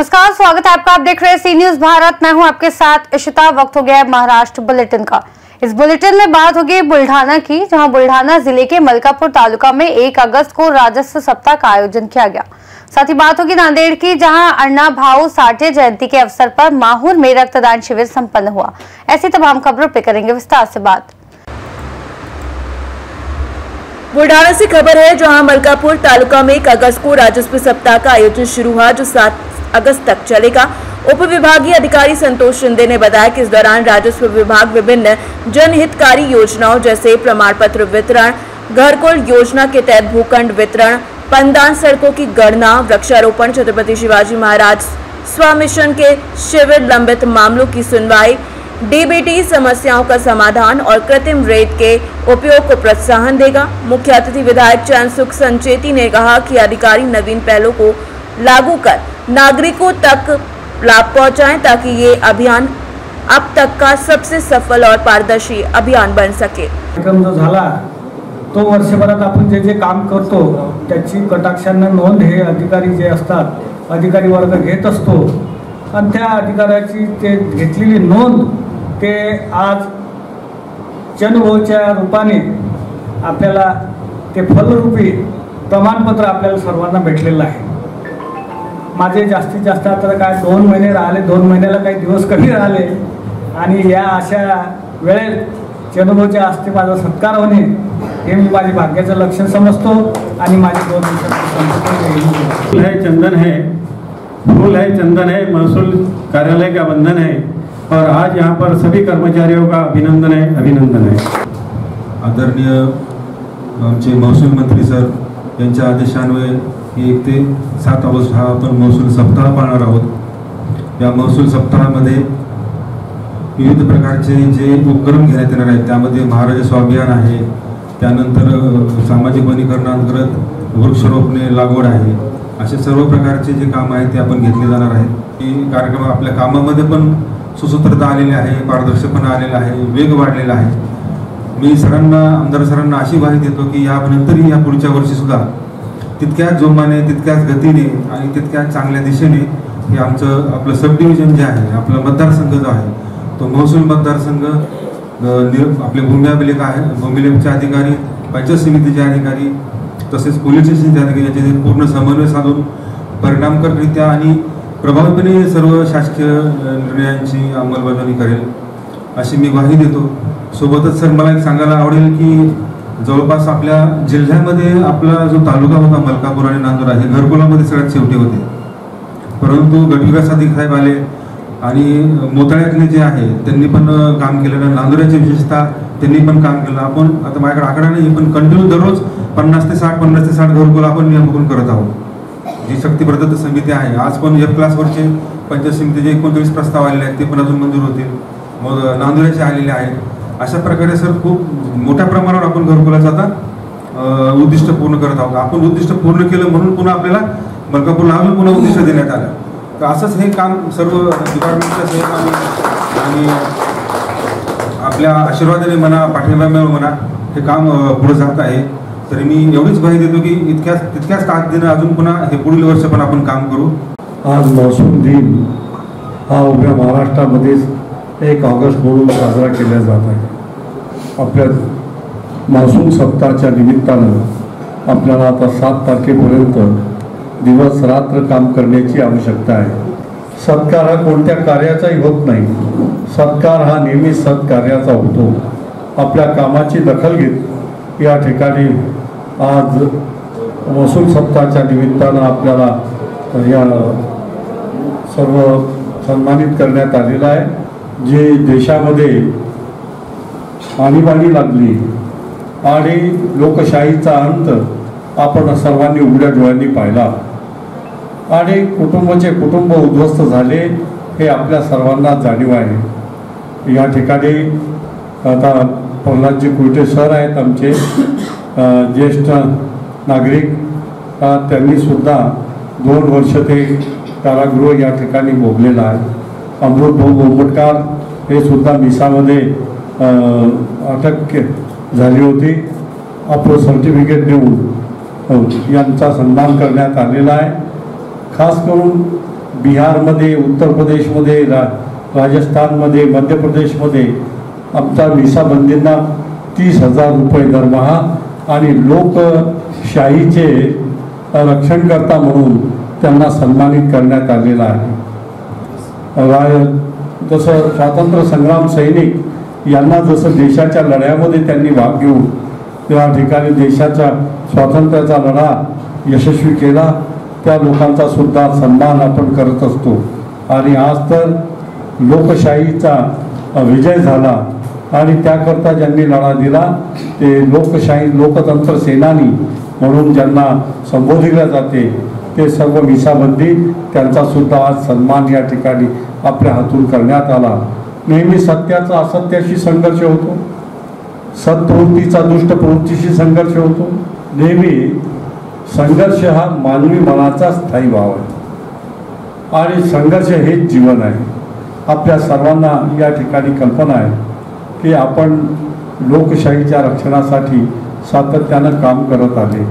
नमस्कार, स्वागत है आपका। आप देख रहे हैं सी न्यूज भारत। मैं हूं आपके साथ इशिता। वक्त हो गया है महाराष्ट्र बुलेटिन का। इस बुलेटिन में बात होगी बुल्ढाना की, जहां बुल्ढाना जिले के मलकापुर तालुका में 1 अगस्त को राजस्व सप्ताह का आयोजन किया गया। साथ ही बात होगी नांदेड़ की, जहां अण्णा भाऊ साठे जयंती के अवसर पर माहूर में रक्तदान शिविर संपन्न हुआ। ऐसी तमाम खबरों पर करेंगे विस्तार से बात। बुल्ढाना से खबर है, जहां मलकापुर तालुका में 1 अगस्त को राजस्व सप्ताह का आयोजन शुरू हुआ, जो 7 अगस्त तक चलेगा। उप विभागीय अधिकारी संतोष शिंदे ने बताया कि इस दौरान राजस्व विभाग विभिन्न जनहितकारी योजनाओं जैसे प्रमाण पत्र वितरण, घरकुल योजना के तहत भूखंड वितरण, पनदान सड़कों की गणना, वृक्षारोपण, छत्रपति शिवाजी महाराज स्वामिशन के शिविर, लंबित मामलों की सुनवाई, डीबीटी समस्याओं का समाधान और कृत्रिम रेत के उपयोग को प्रोत्साहन देगा। मुख्य अतिथि विधायक चैन सुख संचेती ने कहा कि अधिकारी नवीन पहलों को लागू कर नागरिकों तक लाभ पहुंचाएं, ताकि ये अभियान अब तक का सबसे सफल और पारदर्शी अभियान बन सके। कार्यक्रम जो झाला तो वर्षभरात आपण जे काम करतो त्याची कटाक्षाने नोंद हे अधिकारी जे असतात अधिकारी वर्ग घेत असतो आणि त्या अधिकाऱ्याची ते घेतलेली नोंद ते आज जनभाऊच्या रूपाने आपल्याला ते फलरूपी प्रमाणपत्र आपल्याला सर्वांना भेटलेलं आहे। माझे जास्तीत जास्त आता काय 2 महिने राहिले, 2 महिन्याला काही दिवस कमी राहिले आणि या अशा वेळेत जनभाऊच्या हस्ते माझा सत्कार होणे हे मी माझे भाग्याचं लक्षण समजतो आणि माझे 2 दिवसाचे है चंदन है, फूल है, चंदन है, महसूल कार्यालय का वंदन है और आज यहाँ पर सभी कर्मचारियों का अभिनंदन है। आदरणीय आमचे महसूल मंत्री सर यांच्या आदेशान्वये 1 ते 7 ऑगस्ट हा आपण महसूल सप्ताह पाळणार आहोत। या महसूल सप्ताहामध्ये विविध प्रकारचे जे उपक्रम घेण्यात येणार आहेत, त्यामध्ये महाराजस्व अभियान आहे, त्यानंतर सामाजिक वनीकरणांतर्गत वृक्षारोपणे लागवड आहे, असे सर्व प्रकारचे जे काम आहेत ते आपण घेतले जाणार आहेत। ही कार्यक्रम आपल्या कामामध्ये पण सुसूत्रता आलेली आहे, पारदर्शकपणा आलेला आहे, वेग वाढलेला आहे। मी सरांना, आमदार सरांना अशी ग्वाही देतो की यानंतरही या पुढच्या वर्षी सुद्धा तितक्याच जोमाने, तितक्याच गतीने आणि तितक्याच चांगल्या दिशेने हे आपलं सब डिव्हिजन जे आहे, आपला मतदारसंघ जो आहे तो महसूल मतदारसंघ, आपले भूमी अभिलेख आहे, भूमिलेखचे अधिकारी, पंचायत समितीचे अधिकारी तसेच पोलीस स्टेशनचे अधिकारी याचे पूर्ण समन्वय साधून परिणामकारकरित्या आणि प्रभावीपणे सर्व शासकीय निर्णयांची अंमलबजावणी करेल अशी मी ग्वाही देतो। सोबतच सर मला एक सांगायला आवडेल की जवळपास आपल्या जिल्ह्यामध्ये आपला जो तालुका होता मलकापूर आणि नांदुरा हे घरकुलामध्ये सगळ्यात शेवटी होते, परंतु गटविकास अधिकारी साहेब आले आणि मोताळ्यातले जे आहे त्यांनी पण काम केलेलं, नांदुऱ्याची विशेषतः त्यांनी पण काम केलं। आपण आता माझ्याकडे आकडा नाही पण कंटिन्यू दररोज 50 ते 60 घरकुल आपण नियमन करत आहोत। जी शक्ती प्रदत्त समिती आहे, आज पण F क्लासवरचे पंचायत समितीचे 29 प्रस्ताव आलेले आहेत, ते पण अजून मंजूर होतील, मग नांदुऱ्याचे आलेले आहेत। अशा प्रकारे सर खूप मोठ्या प्रमाणावर आपण घरकुलाचं आता उद्दिष्ट पूर्ण करत आहोत। आपण उद्दिष्ट पूर्ण केलं म्हणून पुन्हा आपल्याला मलकापूरला अजून पुन्हा उद्दिष्ट देण्यात आलं। तर असंच हे काम सर्व डिपार्टमेंटच्या सहकार्याने आणि आपल्या आशीर्वादाने म्हणा, पाठिंब्यामुळे म्हणा हे काम पुढे जात आहे। तरी मी एवढीच ग्वाही देतो की तितक्याच ताकदीनं अजून पुन्हा हे पुढील वर्ष पण आपण काम करू। आज महसूल दिन हा उभ्या महाराष्ट्रामध्येच 1 ऑगस्ट म्हणून साजरा केला जात आहे। आपल्या महसूल सप्ताहाच्या निमित्तानं आपल्याला आता 7 तारखेपर्यंत दिवस रात्र काम करण्याची आवश्यकता आहे। सत्कार हा कोणत्या कार्याचाही होत नाही, सत्कार हा नेहमी सत्कार्याचा होतो। आपल्या कामाची दखल घेत या ठिकाणी आज महसूल सप्ताहाच्या निमित्तानं आपल्याला या सर्व सन्मानित करण्यात आलेलं आहे। जे देशामध्ये आणीबाणी लागली आणि लोकशाहीचा अंत आपण सर्वांनी उघड्या डोळ्यांनी पाहिला आणि कुटुंब उद्ध्वस्त झाले हे आपल्या सर्वांना जाणीव आहे। या ठिकाणी आता प्रल्हादजी कुलटे सर आहेत आमचे ज्येष्ठ नागरिक, त्यांनी सुद्धा 2 वर्ष ते कारागृह या ठिकाणी भोगलेलं आहे। अमृतभाऊ बोंबटकर हे सुद्धा मिसामध्ये अटक झाली होती। आपलं सर्टिफिकेट देऊन यांचा सन्मान करण्यात आलेला आहे। खास करून बिहारमध्ये, उत्तर प्रदेशमध्ये, राजस्थानमध्ये, मध्य प्रदेशमध्ये आमच्या मिसाबंदींना 30,000 रुपये दरमहा आणि लोकशाहीचे रक्षणकर्ता म्हणून त्यांना सन्मानित करण्यात आलेला आहे. जसं स्वातंत्र्य संग्राम सैनिक यांना जसं देशाच्या लढ्यामध्ये त्यांनी भाग घेऊन त्या ठिकाणी देशाच्या स्वातंत्र्याचा लढा यशस्वी केला, त्या लोकांचा सुद्धा सन्मान आपण करत असतो. आणि आज तर लोकशाहीचा विजय झाला आणि त्याकरता ज्यांनी लढा दिला ते लोकशाही लोकतंत्र सेनानी म्हणून ज्यांना संबोधिले जाते ते सर्व मिसाबंदी त्यांचा सुद्धा आज सन्मान या ठिकाणी आपल्या हातून करण्यात आला. नेहमी सत्याचा असत्याशी संघर्ष होतो, सत्प्रवृत्तीचा दुष्ट प्रवृत्तीशी संघर्ष होतो. नेहमी संघर्ष हा मानवी मनाचा स्थायी भाव आहे आणि संघर्ष हेच जीवन आहे. आपल्या सर्वांना या ठिकाणी कल्पना आहे की आपण लोकशाहीच्या रक्षणासाठी सातत्यानं काम करत आले.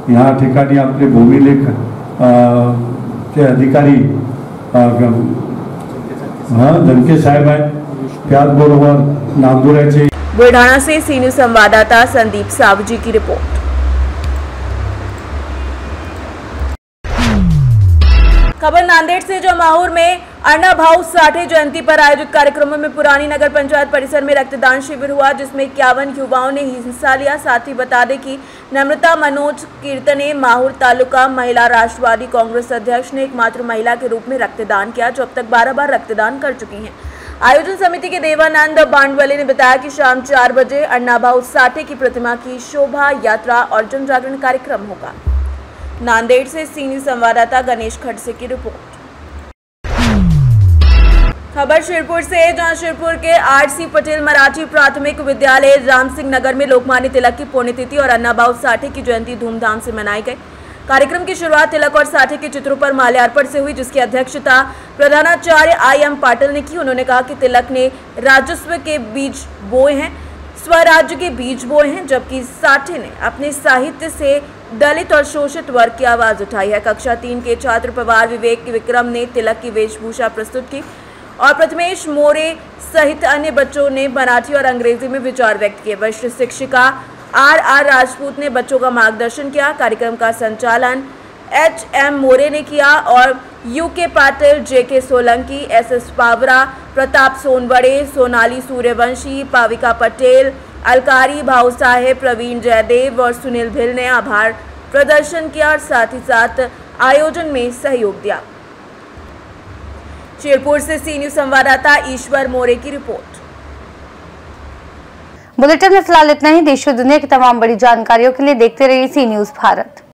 ह्या ठिकाणी आपले भूमिलेख ते अधिकारी धनके साहेब आहेत, त्याचबरोबर नांदुऱ्याचे. बुलढाणा से सी न्यूज संवाददाता संदीप सावजी की रिपोर्ट। खबर नांदेड़ से, जो माहौर में अण्णा भाऊ साठे जयंती पर आयोजित कार्यक्रमों में पुरानी नगर पंचायत परिसर में रक्तदान शिविर हुआ, जिसमें 51 युवाओं ने हिस्सा लिया। साथ ही बता दें कि नम्रता मनोज कीर्तने माहौर तालुका महिला राष्ट्रवादी कांग्रेस अध्यक्ष ने एकमात्र महिला के रूप में रक्तदान किया, जो अब तक 12 बार रक्तदान कर चुकी हैं। आयोजन समिति के देवानंद बांडवले ने बताया कि शाम 4 बजे अण्णा भाऊ साठे की प्रतिमा की शोभा यात्रा और जन जागरण कार्यक्रम होगा। नांदेड़ से सी न्यूज संवाददाता गणेश खड़से की रिपोर्ट। खबर शिरपुर से, जहां शिरपुर के आर.सी. पटेल मराठी प्राथमिक विद्यालय राम सिंह नगर में लोकमान्य तिलक की पुण्यतिथि और अण्णा भाऊ साठे की जयंती धूमधाम से मनाई गई। कार्यक्रम की शुरुआत तिलक और साठे के चित्रों पर माल्यार्पण से हुई, जिसकी अध्यक्षता प्रधानाचार्य आई.एम. पाटिल ने की। उन्होंने कहा कि तिलक ने राजस्व के बीज बोए हैं, स्वराज्य के बीज बोए हैं, जबकि साठे ने अपने साहित्य से दलित और शोषित वर्ग की आवाज उठाई है। कक्षा 3 के छात्र पवार विवेक विक्रम ने तिलक की वेशभूषा प्रस्तुत की और प्रथमेश मोरे सहित अन्य बच्चों ने मराठी और अंग्रेजी में विचार व्यक्त किए। वरिष्ठ शिक्षिका आर राजपूत ने बच्चों का मार्गदर्शन किया। कार्यक्रम का संचालन एच.एम. मोरे ने किया और U K. Patil, J K. Solanki, S S. Pawara, Pratap Sonawade, Sonali Suryawanshi, Pavika Patel, Alkari Bhau Saheb, Pravin Jaydev और सुनील भिल ने आभार प्रदर्शन किया और साथ ही साथ आयोजन में सहयोग दिया। शिरपुर से सी न्यूज संवाददाता ईश्वर मोरे की रिपोर्ट। बुलेटिन में फिलहाल इतना ही। देश और दुनिया की तमाम बड़ी जानकारियों के लिए देखते रहिए सी न्यूज भारत।